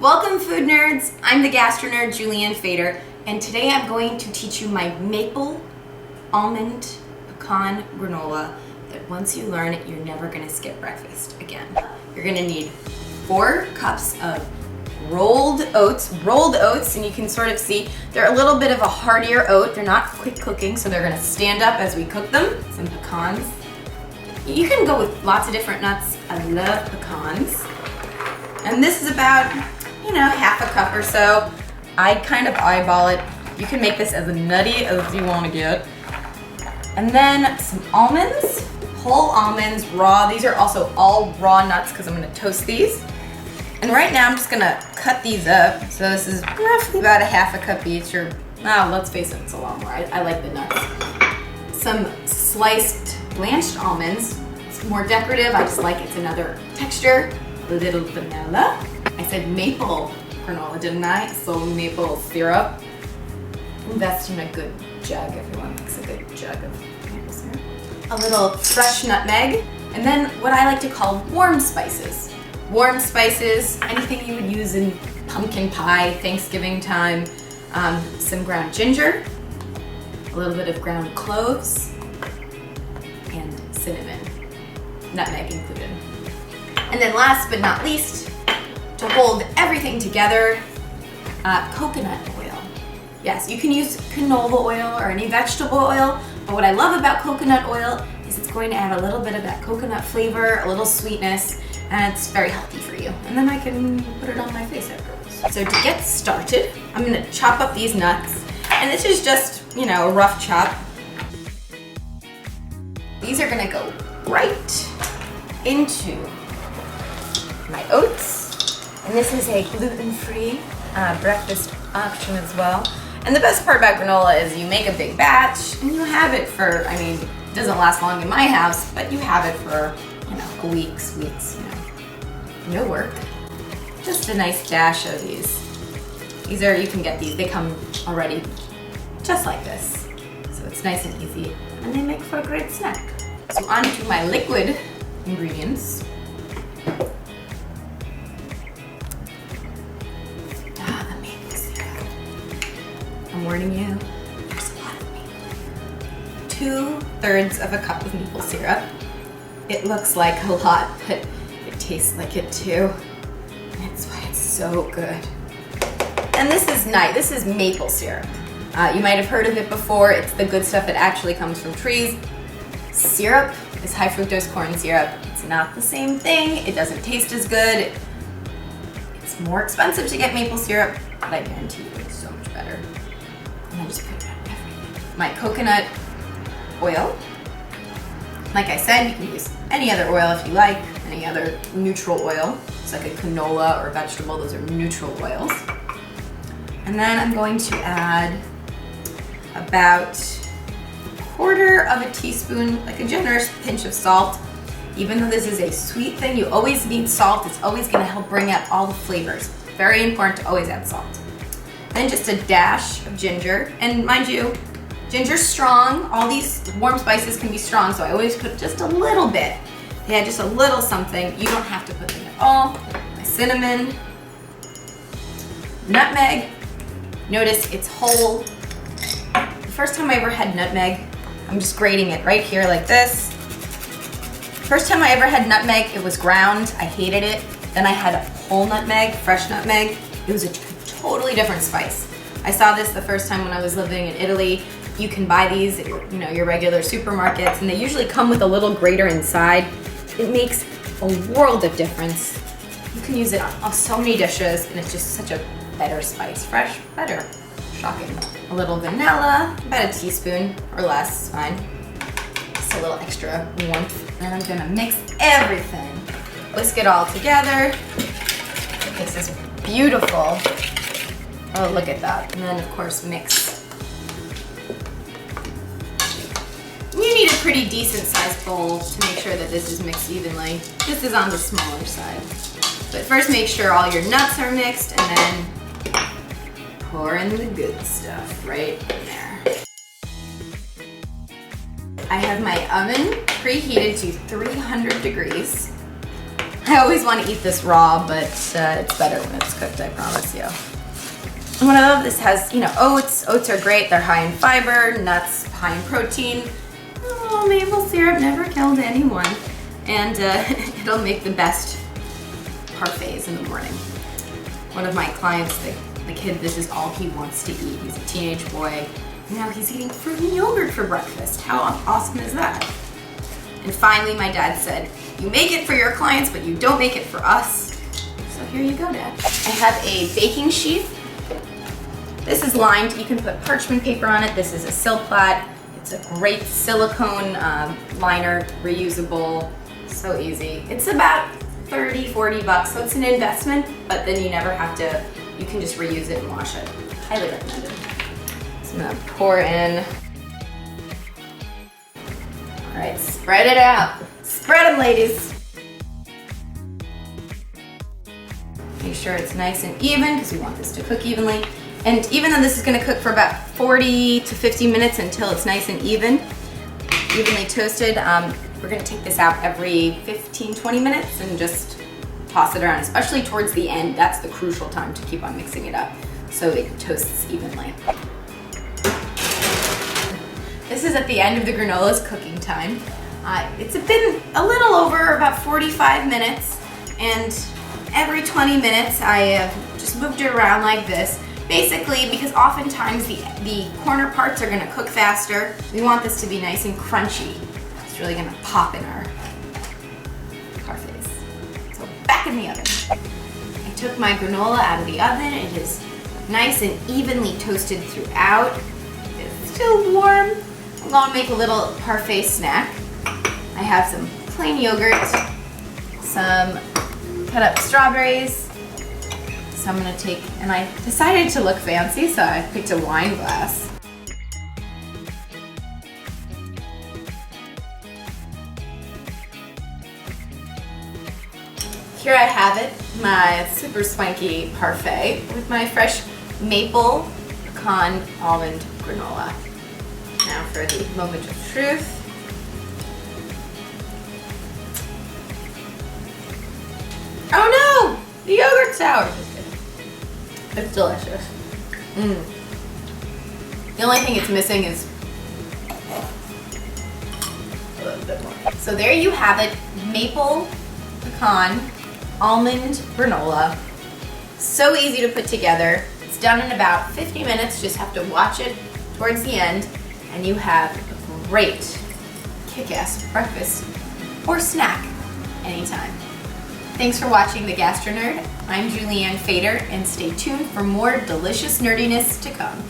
Welcome food nerds, I'm the gastro nerd Julianne Fader, and today I'm going to teach you my maple almond pecan granola that once you learn it, you're never gonna skip breakfast again. You're gonna need 4 cups of rolled oats, and you can sort of see they're a little bit of a heartier oat. They're not quick cooking, so they're gonna stand up as we cook them. Some pecans. You can go with lots of different nuts. I love pecans. And this is about, half a cup or so. I kind of eyeball it. You can make this as nutty as you want to get. And then some almonds, whole almonds, raw. These are also all raw nuts because I'm going to toast these. And right now I'm just going to cut these up. So this is roughly about a half a cup each, or let's face it, it's a lot more. I like the nuts. Some sliced blanched almonds. It's more decorative. I just like it's another texture. A little vanilla. I said maple granola, didn't I? So maple syrup. Invest in a good jug. Everyone likes a good jug of maple syrup. A little fresh nutmeg. And then what I like to call warm spices. Warm spices, anything you would use in pumpkin pie, Thanksgiving time. Some ground ginger. A little bit of ground cloves. And cinnamon. Nutmeg included. And then last but not least, to hold everything together, coconut oil. Yes, you can use canola oil or any vegetable oil, but what I love about coconut oil is it's going to add a little bit of that coconut flavor, a little sweetness, and it's very healthy for you. And then I can put it on my face afterwards. So to get started, I'm gonna chop up these nuts, and this is just, a rough chop. These are gonna go right into my oats, and this is a gluten-free breakfast option as well. And the best part about granola is you make a big batch and you have it for, it doesn't last long in my house, but you have it for, weeks, no work. Just a nice dash of these. You can get these, they come already just like this. So it's nice and easy, and they make for a great snack. So on to my liquid ingredients. I'm warning you, there's a lot of maple. 2/3 of a cup of maple syrup. It looks like a lot, but it tastes like it too. That's why it's so good. And this is nice. This is maple syrup. You might have heard of it before. It's the good stuff that actually comes from trees. Syrup is high fructose corn syrup. It's not the same thing. It doesn't taste as good. It's more expensive to get maple syrup, but I guarantee you it's so much better. And I just put it on everything. My coconut oil. Like I said, you can use any other oil if you like, any other neutral oil. It's like a canola or a vegetable, those are neutral oils. And then I'm going to add about 1/4 of a teaspoon, like a generous pinch of salt. Even though this is a sweet thing, you always need salt. It's always gonna help bring out all the flavors. Very important to always add salt. Then just a dash of ginger, and mind you, ginger's strong. All these warm spices can be strong, so I always put just a little bit. Yeah, just a little something. You don't have to put them at all. My cinnamon, nutmeg. Notice it's whole. The first time I ever had nutmeg, I'm just grating it right here like this. First time I ever had nutmeg, it was ground. I hated it. Then I had whole nutmeg, fresh nutmeg. It was a totally different spice. I saw this the first time when I was living in Italy. You can buy these at your regular supermarkets, and they usually come with a little grater inside. It makes a world of difference. You can use it on so many dishes, and it's just such a better spice. Fresh, better. Shocking. A little vanilla, about a teaspoon or less, fine. Just a little extra warmth. And I'm gonna mix everything. Whisk it all together. This is beautiful. Oh, look at that. And then, of course, mix. You need a pretty decent sized bowl to make sure that this is mixed evenly. This is on the smaller side. But first make sure all your nuts are mixed, and then pour in the good stuff right there. I have my oven preheated to 300 degrees. I always want to eat this raw, but it's better when it's cooked, I promise you. And what I love, this has, oats. Oats are great. They're high in fiber, nuts, high in protein. Oh, maple syrup never killed anyone. And it'll make the best parfaits in the morning. One of my clients, the kid, this is all he wants to eat. He's a teenage boy. Now he's eating fruit and yogurt for breakfast. How awesome is that? And finally, my dad said, you make it for your clients, but you don't make it for us. So here you go, Dad. I have a baking sheet. This is lined. You can put parchment paper on it. This is a Silplat. It's a great silicone liner, reusable, so easy. It's about 30, 40 bucks, so it's an investment, but then you never have to, you can just reuse it and wash it. Highly recommended. So I'm gonna pour in. All right, spread it out. Spread them, ladies. Make sure it's nice and even, because we want this to cook evenly. And even though this is gonna cook for about 40 to 50 minutes until it's nice and evenly toasted, we're gonna take this out every 15, 20 minutes and just toss it around, especially towards the end. That's the crucial time to keep on mixing it up so it toasts evenly. This is at the end of the granola's cooking time. It's been a little over about 45 minutes, and every 20 minutes I have just moved it around like this. Basically, because oftentimes the corner parts are gonna cook faster. We want this to be nice and crunchy. It's really gonna pop in our parfaits. So back in the oven. I took my granola out of the oven. It is nice and evenly toasted throughout. It's still warm. I'm gonna make a little parfait snack. I have some plain yogurt, some cut up strawberries. So I'm gonna take, and I decided to look fancy, so I picked a wine glass. Here I have it, my super swanky parfait with my fresh maple pecan almond granola. Now for the moment of truth. Oh no! The yogurt's sour! It's delicious. The only thing it's missing is a little bit more. So there you have it, maple pecan almond granola. So easy to put together. It's done in about 50 minutes. Just have to watch it towards the end, and you have a great kick-ass breakfast or snack anytime. Thanks for watching The Gastro Nerd. I'm Julianne Fader, and stay tuned for more delicious nerdiness to come.